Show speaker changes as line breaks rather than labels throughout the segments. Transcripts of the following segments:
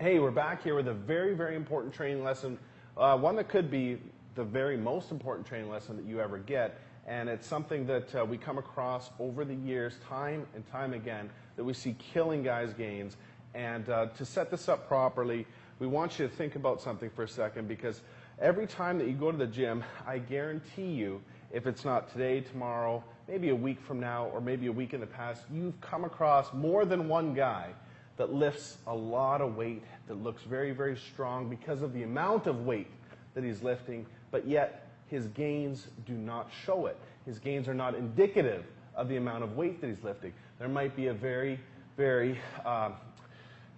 Hey, we're back here with a very, very important training lesson, one that could be the very most important training lesson that you ever get, and it's something that we come across over the years time and time again that we see killing guys' gains. And to set this up properly, we want you to think about something for a second, because every time that you go to the gym, I guarantee you, if it's not today, tomorrow, maybe a week from now, or maybe a week in the past, you've come across more than one guy that lifts a lot of weight, that looks very, very strong because of the amount of weight that he's lifting, but yet his gains do not show it. His gains are not indicative of the amount of weight that he's lifting. There might be a very, very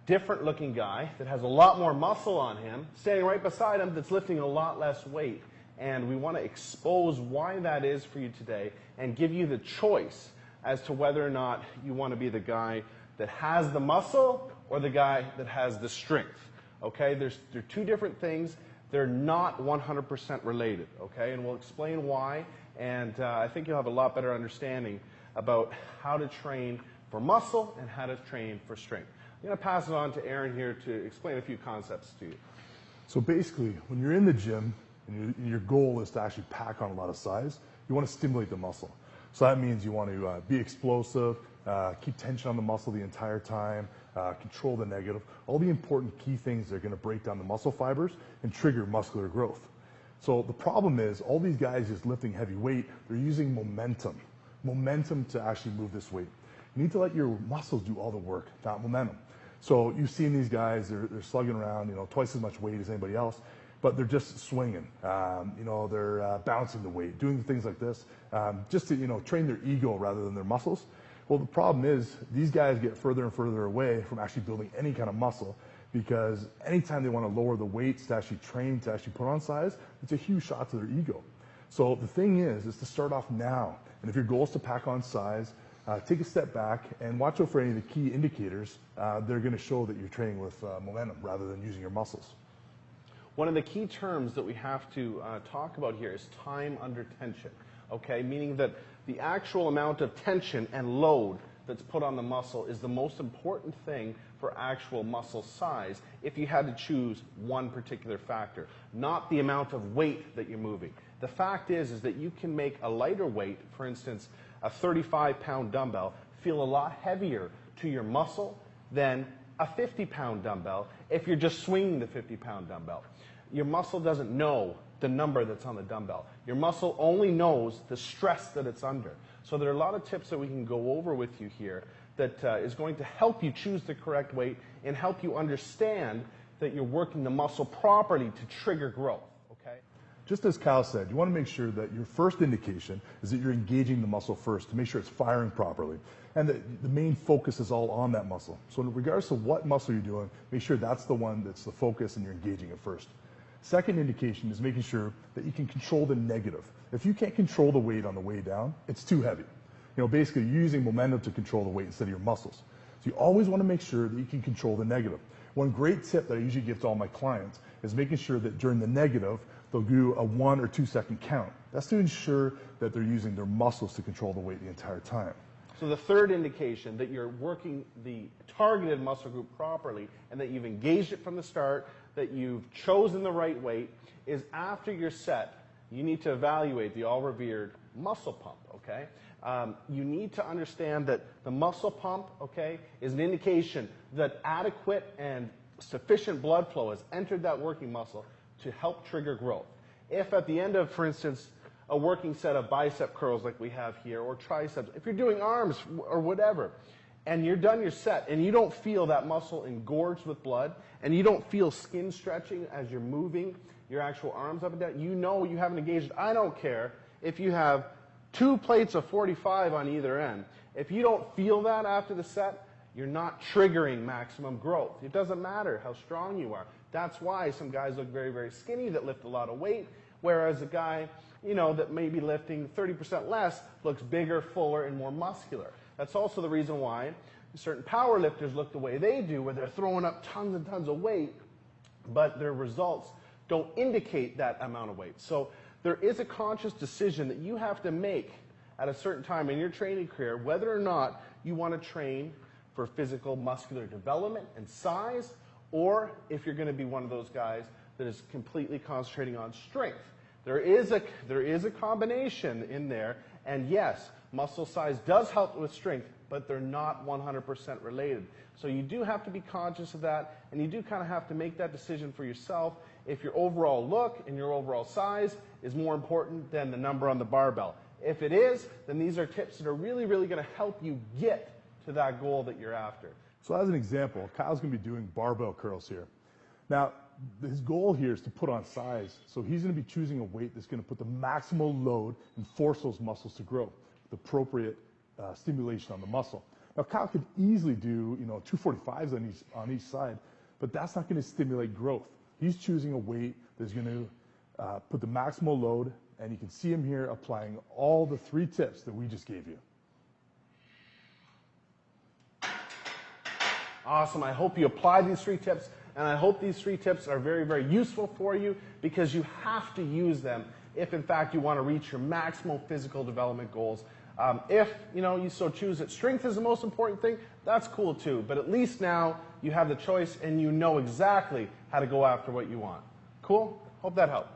different looking guy that has a lot more muscle on him, standing right beside him, that's lifting a lot less weight. And we want to expose why that is for you today and give you the choice as to whether or not you want to be the guy that has the muscle or the guy that has the strength. Okay, they're two different things. They're not 100% related. Okay, and we'll explain why. And I think you'll have a lot better understanding about how to train for muscle and how to train for strength. I'm going to pass it on to Aaron here to explain a few concepts to you.
So basically, when you're in the gym and your goal is to actually pack on a lot of size, you want to stimulate the muscle. So that means you want to be explosive, keep tension on the muscle the entire time, control the negative, all the important key things that are going to break down the muscle fibers and trigger muscular growth. So the problem is all these guys just lifting heavy weight, they're using momentum to actually move this weight. You need to let your muscles do all the work, not momentum. So you've seen these guys, they're slugging around, twice as much weight as anybody else, but they're just swinging. They're bouncing the weight, doing things like this, just to train their ego rather than their muscles. Well, the problem is these guys get further and further away from actually building any kind of muscle, because anytime they want to lower the weights to actually train, to actually put on size, it's a huge shot to their ego. So the thing is to start off now. And if your goal is to pack on size, take a step back and watch out for any of the key indicators that are going to show that you're training with momentum rather than using your muscles.
One of the key terms that we have to talk about here is time under tension, okay? Meaning that the actual amount of tension and load that's put on the muscle is the most important thing for actual muscle size if you had to choose one particular factor, not the amount of weight that you're moving. The fact is that you can make a lighter weight, for instance, a 35-pound dumbbell, feel a lot heavier to your muscle than a 50-pound dumbbell if you're just swinging the 50-pound dumbbell. Your muscle doesn't know the number that's on the dumbbell. Your muscle only knows the stress that it's under. So there are a lot of tips that we can go over with you here that is going to help you choose the correct weight and help you understand that you're working the muscle properly to trigger growth. Okay?
Just as Kyle said, you want to make sure that your first indication is that you're engaging the muscle first to make sure it's firing properly, and that the main focus is all on that muscle. So in regards to what muscle you're doing, make sure that's the one that's the focus and you're engaging it first. Second indication is making sure that you can control the negative. If you can't control the weight on the way down, it's too heavy. Basically you're using momentum to control the weight instead of your muscles. So you always want to make sure that you can control the negative. One great tip that I usually give to all my clients is making sure that during the negative, they'll do a 1 or 2 second count. That's to ensure that they're using their muscles to control the weight the entire time.
So the third indication that you're working the targeted muscle group properly and that you've engaged it from the start, that you've chosen the right weight, is after your set, you need to evaluate the all-revered muscle pump, okay? You need to understand that the muscle pump, okay, is an indication that adequate and sufficient blood flow has entered that working muscle to help trigger growth. If at the end of, for instance, a working set of bicep curls like we have here, or triceps, if you're doing arms or whatever, and you're done your set and you don't feel that muscle engorged with blood, and you don't feel skin stretching as you're moving your actual arms up and down, you know you haven't engaged. I don't care if you have 2 plates of 45 on either end. If you don't feel that after the set, you're not triggering maximum growth. It doesn't matter how strong you are. That's why some guys look very, very skinny that lift a lot of weight, whereas a guy, that may be lifting 30% less looks bigger, fuller, and more muscular. That's also the reason why certain power lifters look the way they do, where they're throwing up tons and tons of weight, but their results don't indicate that amount of weight. So there is a conscious decision that you have to make at a certain time in your training career, whether or not you want to train for physical muscular development and size, or if you're going to be one of those guys that is completely concentrating on strength. There is a combination in there, and yes, muscle size does help with strength, but they're not 100% related. So you do have to be conscious of that, and you do kind of have to make that decision for yourself if your overall look and your overall size is more important than the number on the barbell. If it is, then these are tips that are really, really going to help you get to that goal that you're after.
So as an example, Kyle's going to be doing barbell curls here. Now, his goal here is to put on size. So he's going to be choosing a weight that's going to put the maximal load and force those muscles to grow with appropriate stimulation on the muscle. Now, Kyle could easily do 245s on each side, but that's not going to stimulate growth. He's choosing a weight that's going to put the maximal load, and you can see him here applying all the 3 tips that we just gave you.
Awesome. I hope you apply these 3 tips, and I hope these 3 tips are very, very useful for you, because you have to use them if, in fact, you want to reach your maximal physical development goals. If you so choose that strength is the most important thing, that's cool too. But at least now you have the choice and you know exactly how to go after what you want. Cool? Hope that helped.